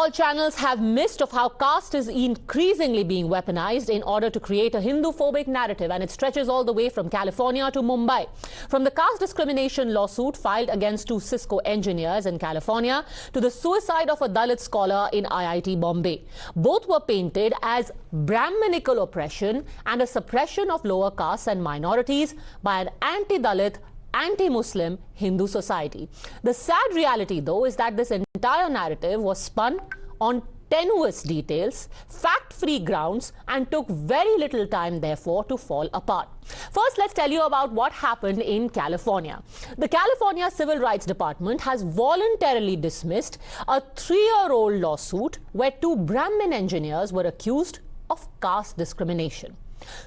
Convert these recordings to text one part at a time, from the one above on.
all channels have missed of how caste is increasingly being weaponized in order to create a Hinduphobic narrative, and it stretches all the way from California to Mumbai. From the caste discrimination lawsuit filed against two Cisco engineers in California to the suicide of a Dalit scholar in IIT Bombay. Both were painted as Brahmanical oppression and a suppression of lower castes and minorities by an anti-Dalit, anti-Muslim Hindu society. The sad reality, though, is that this entire narrative was spun on tenuous details, fact-free grounds, and took very little time, therefore, to fall apart. First, let's tell you about what happened in California. The California Civil Rights Department has voluntarily dismissed a 3-year-old lawsuit where two Brahmin engineers were accused of caste discrimination.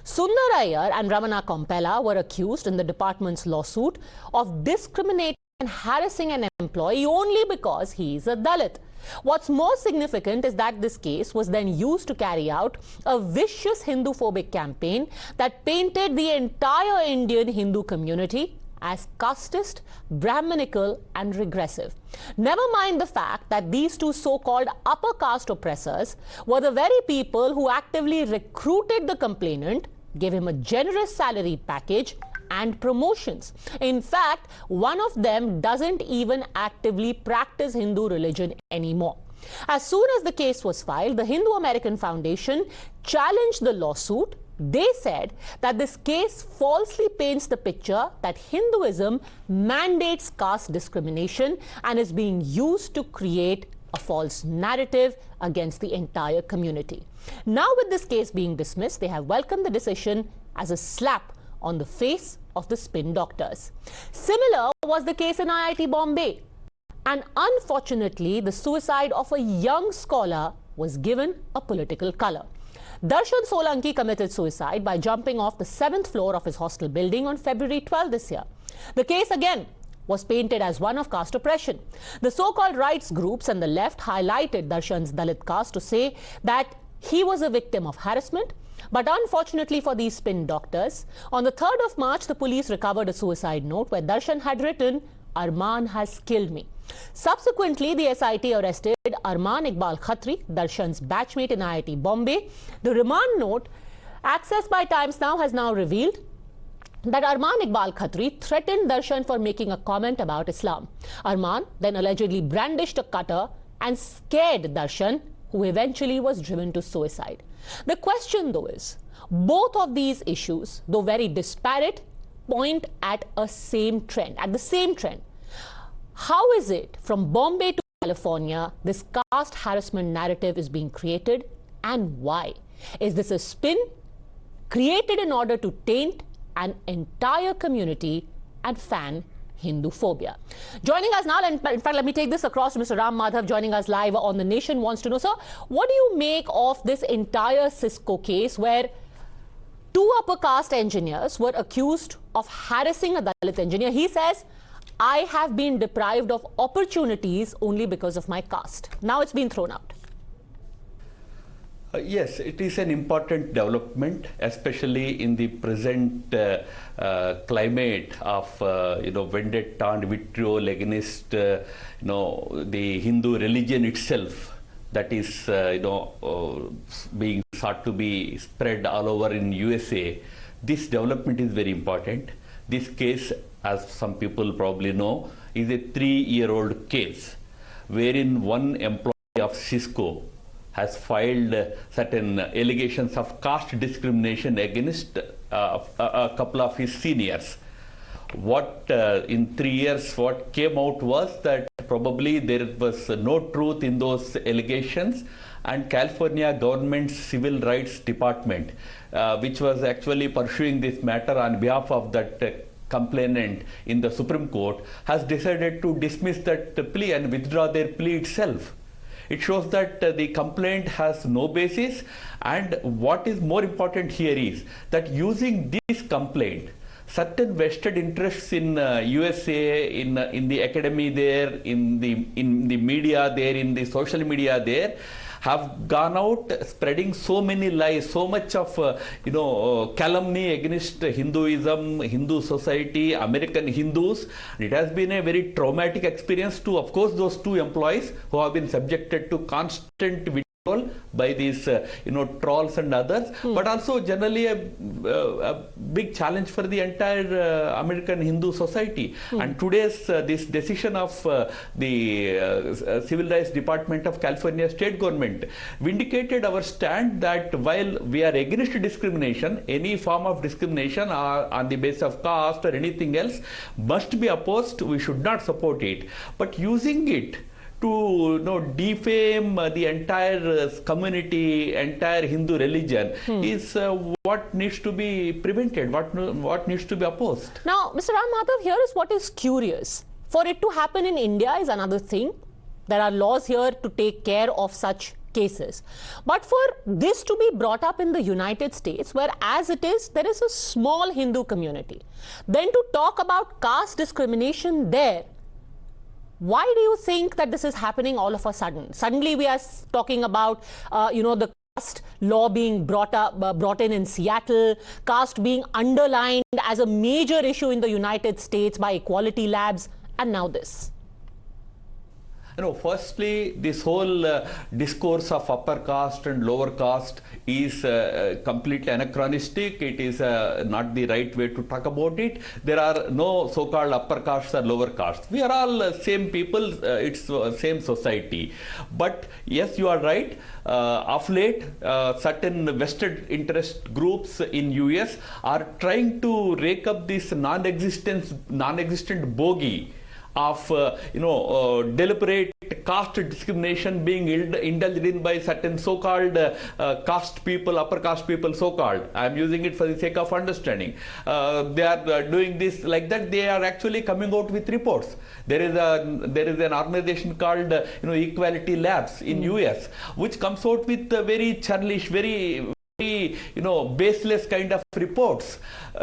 Sundar Iyer and Ramana Kompella were accused in the department's lawsuit of discriminating and harassing an employee only because he is a Dalit. What's more significant is that this case was then used to carry out a vicious Hinduphobic campaign that painted the entire Indian Hindu community as casteist, Brahmanical and regressive. Never mind the fact that these two so-called upper caste oppressors were the very people who actively recruited the complainant, gave him a generous salary package and promotions. In fact, one of them doesn't even actively practice Hindu religion anymore. As soon as the case was filed, the Hindu American Foundation challenged the lawsuit. They said that this case falsely paints the picture that Hinduism mandates caste discrimination and is being used to create a false narrative against the entire community. Now, with this case being dismissed, they have welcomed the decision as a slap on the face of the spin doctors. Similar was the case in IIT Bombay. And unfortunately, the suicide of a young scholar was given a political color. Darshan Solanki committed suicide by jumping off the 7th floor of his hostel building on February 12 this year. The case again was painted as one of caste oppression. The so-called rights groups and the left highlighted Darshan's Dalit caste to say that he was a victim of harassment. But unfortunately for these spin doctors, on the 3rd of March, the police recovered a suicide note where Darshan had written, "Arman has killed me." Subsequently, the SIT arrested Arman Iqbal Khatri, Darshan's batchmate in IIT Bombay. The remand note, accessed by Times Now, has now revealed that Arman Iqbal Khatri threatened Darshan for making a comment about Islam. Arman then allegedly brandished a cutter and scared Darshan, who eventually was driven to suicide. The question, though, is both of these issues, though very disparate, point at the same trend. How is it from Bombay to California this caste harassment narrative is being created, and why? Is this a spin created in order to taint an entire community and fan Hinduphobia? Joining us now, and in fact, let me take this across to Mr. Ram Madhav, joining us live on The Nation, wants to know, sir, what do you make of this entire Cisco case where two upper caste engineers were accused of harassing a Dalit engineer? He says, "I have been deprived of opportunities only because of my caste." Now it's been thrown out. Yes, it is an important development, especially in the present climate of vendetta and vitriol against the Hindu religion itself, that is being sought to be spread all over in USA. This development is very important. This case, as some people probably know, is a 3-year-old case wherein one employee of Cisco has filed certain allegations of caste discrimination against a couple of his seniors. What in 3 years, what came out was that probably there was no truth in those allegations, and California government's civil rights department, which was actually pursuing this matter on behalf of that complainant in the Supreme Court, has decided to dismiss that plea and withdraw their plea itself. It shows that the complaint has no basis, and what is more important here is that using this complaint, certain vested interests in USA, in the academy there, in the media there, in the social media there, have gone out spreading so many lies, so much of calumny against Hinduism, Hindu society, American Hindus. It has been a very traumatic experience to, of course, those two employees who have been subjected to constant by these trolls and others, but also generally a big challenge for the entire American Hindu society. And today's this decision of the Civil Rights Department of California state government vindicated our stand that while we are against discrimination, any form of discrimination on the basis of caste or anything else must be opposed. We should not support it, but using it to defame the entire community, entire Hindu religion is what needs to be prevented, what needs to be opposed. Now, Mr. Ram Madhav, here is what is curious. For it to happen in India is another thing. There are laws here to take care of such cases. But for this to be brought up in the United States, where as it is, there is a small Hindu community, then to talk about caste discrimination there, why do you think that this is happening all of a sudden? Suddenly we are talking about, the caste law being brought in Seattle, caste being underlined as a major issue in the United States by equality labs, and now this. Firstly, this whole discourse of upper caste and lower caste is completely anachronistic. It is not the right way to talk about it. There are no so-called upper castes or lower castes. We are all same people. It's same society. But yes, you are right. Of late, certain vested interest groups in US are trying to rake up this non-existent bogey of deliberate caste discrimination being indulged in by certain so-called caste people, upper caste people, so-called. I am using it for the sake of understanding. They are doing this like that. They are actually coming out with reports. There is an organization called Equality Labs in US, which comes out with very churlish, very baseless kind of reports.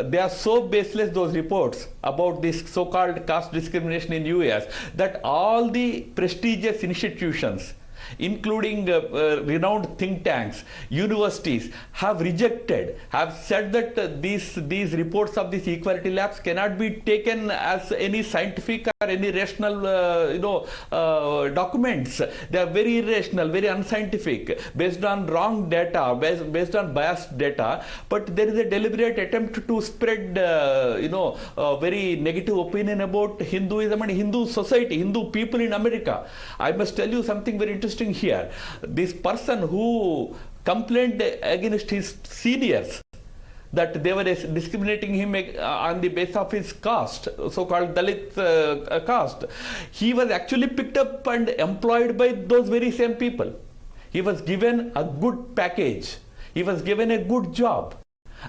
They are so baseless, those reports about this so-called caste discrimination in US, that all the prestigious institutions, including renowned think tanks, universities, have said that these reports of these equality labs cannot be taken as any scientific or any rational documents. They are very irrational, very unscientific, based on wrong data, based on biased data. But there is a deliberate attempt to spread very negative opinion about Hinduism and Hindu society, Hindu people in America. I must tell you something very interesting here. This person who complained against his seniors that they were discriminating him on the basis of his caste, so-called Dalit caste, he was actually picked up and employed by those very same people. He was given a good package. He was given a good job.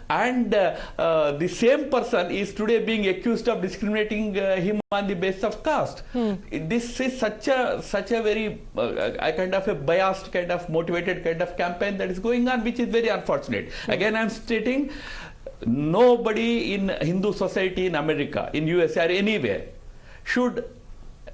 And the same person is today being accused of discriminating him on the basis of caste. This is such a very kind of a biased, kind of motivated kind of campaign that is going on, which is very unfortunate. Again, I am stating, nobody in Hindu society in America, in USA or anywhere, should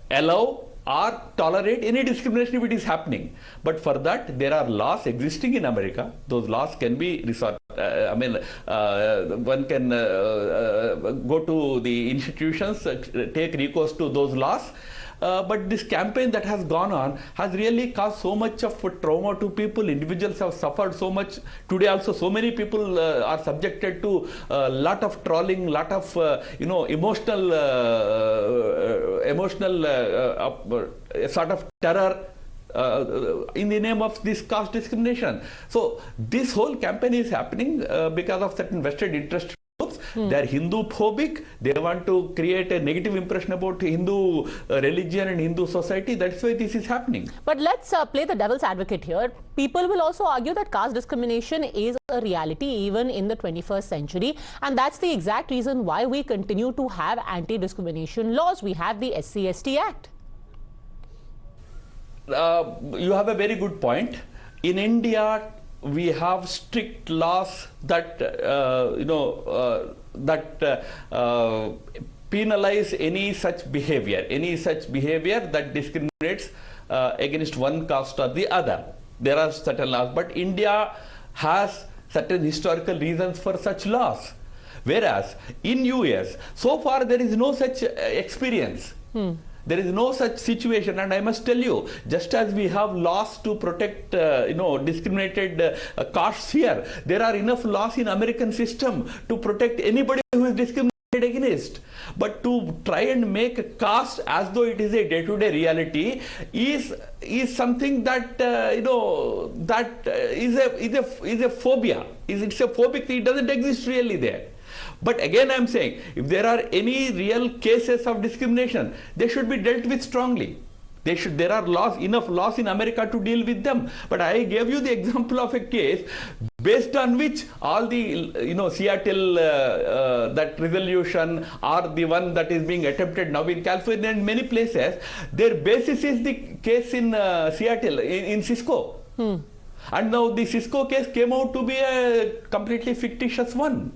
allow or tolerate any discrimination if it is happening. But for that, there are laws existing in America. Those laws can be resorted. One can go to the institutions, take recourse to those laws. But this campaign that has gone on has really caused so much of trauma to people. Individuals have suffered so much. Today also so many people are subjected to a lot of trolling, lot of emotional sort of terror in the name of this caste discrimination. So this whole campaign is happening because of certain vested interest groups. They are Hinduphobic. They want to create a negative impression about Hindu religion and Hindu society. That's why this is happening. But let's play the devil's advocate here. People will also argue that caste discrimination is a reality even in the 21st century, and that's the exact reason why we continue to have anti-discrimination laws. We have the SC/ST Act. You have a very good point. In India, we have strict laws that penalize any such behavior that discriminates against one caste or the other. There are certain laws, but India has certain historical reasons for such laws. Whereas in US, so far there is no such experience. There is no such situation, and I must tell you, just as we have laws to protect, discriminated castes here, there are enough laws in American system to protect anybody who is discriminated against. But to try and make a caste as though it is a day-to-day reality is something that is a phobia. It's a phobic thing. It doesn't exist really there. But again, I'm saying, if there are any real cases of discrimination, they should be dealt with strongly. There are enough laws in America to deal with them. But I gave you the example of a case based on which all the, Seattle, that resolution, or the one that is being attempted now in California and many places, their basis is the case in Seattle, in Cisco. And now the Cisco case came out to be a completely fictitious one.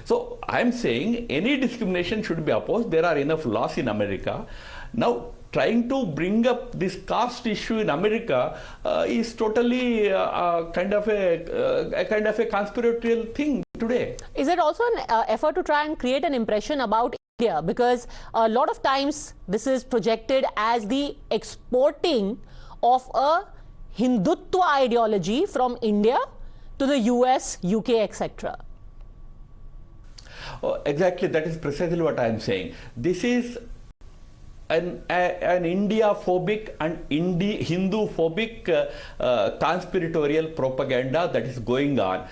So I'm saying any discrimination should be opposed. There are enough laws in America. Now, trying to bring up this caste issue in America is totally kind of a conspiratorial thing today. Is it also an effort to try and create an impression about India? Because a lot of times this is projected as the exporting of a Hindutva ideology from India to the US, UK, etc. Oh, exactly, that is precisely what I am saying. This is an India-phobic and Hindu-phobic conspiratorial propaganda that is going on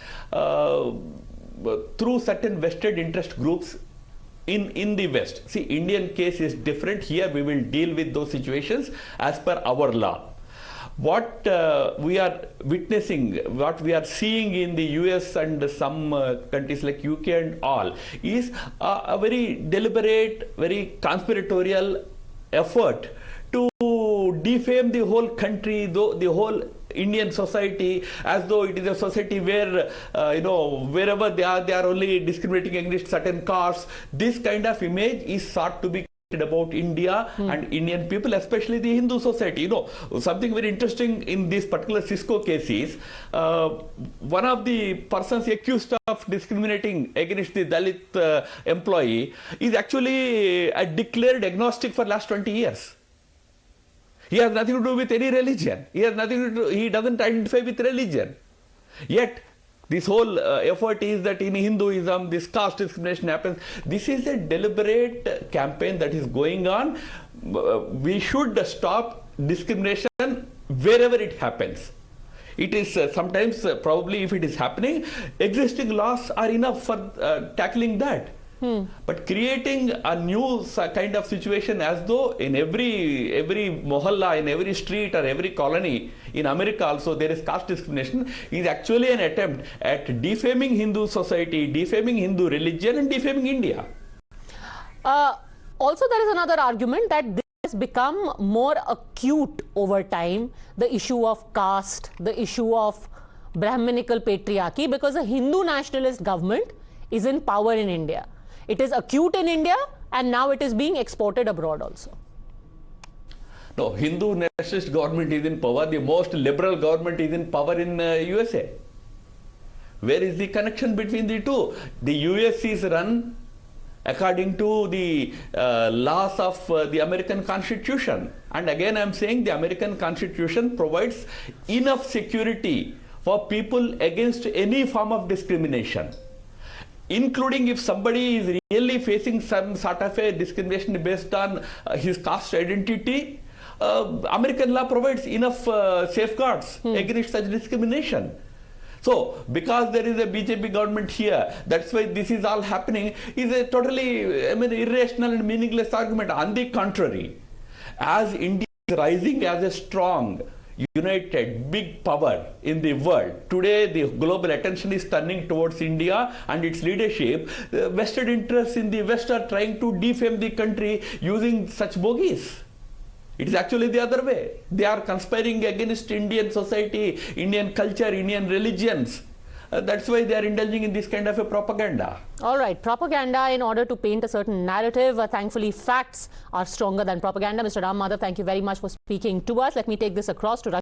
through certain vested interest groups in the West. See, Indian case is different. Here we will deal with those situations as per our law. What we are witnessing, what we are seeing in the US and some countries like UK and all, is a very deliberate, very conspiratorial effort to defame the whole country, the whole Indian society, as though it is a society where, wherever they are only discriminating against certain castes. This kind of image is sought to be about India and Indian people, especially the Hindu society. Something very interesting in this particular Cisco case is one of the persons accused of discriminating against the Dalit employee is actually a declared agnostic for last 20 years. He has nothing to do with any religion. He doesn't identify with religion. Yet this whole effort is that in Hinduism, this caste discrimination happens. This is a deliberate campaign that is going on. We should stop discrimination wherever it happens. It is sometimes, probably if it is happening, existing laws are enough for tackling that. But creating a new kind of situation as though in every mohalla, in every street or every colony in America also there is caste discrimination is actually an attempt at defaming Hindu society, defaming Hindu religion and defaming India. Also, there is another argument that this has become more acute over time, the issue of caste, the issue of Brahmanical patriarchy, because a Hindu nationalist government is in power in India. It is acute in India and now it is being exported abroad also. No, Hindu nationalist government is in power. The most liberal government is in power in USA. Where is the connection between the two? The US is run according to the laws of the American Constitution. And again I am saying the American Constitution provides enough security for people against any form of discrimination, including if somebody is really facing some sort of a discrimination based on his caste identity. American law provides enough safeguards against such discrimination. So, because there is a BJP government here, that's why this is all happening, is a totally, irrational and meaningless argument. On the contrary, as India is rising as a strong, united, big power in the world, today the global attention is turning towards India and its leadership. The vested interests in the West are trying to defame the country using such bogies. It is actually the other way. They are conspiring against Indian society, Indian culture, Indian religions. That's why they are indulging in this kind of a propaganda. All right, propaganda in order to paint a certain narrative. Thankfully, facts are stronger than propaganda. Mr. Ram Madhav, thank you very much for speaking to us. Let me take this across to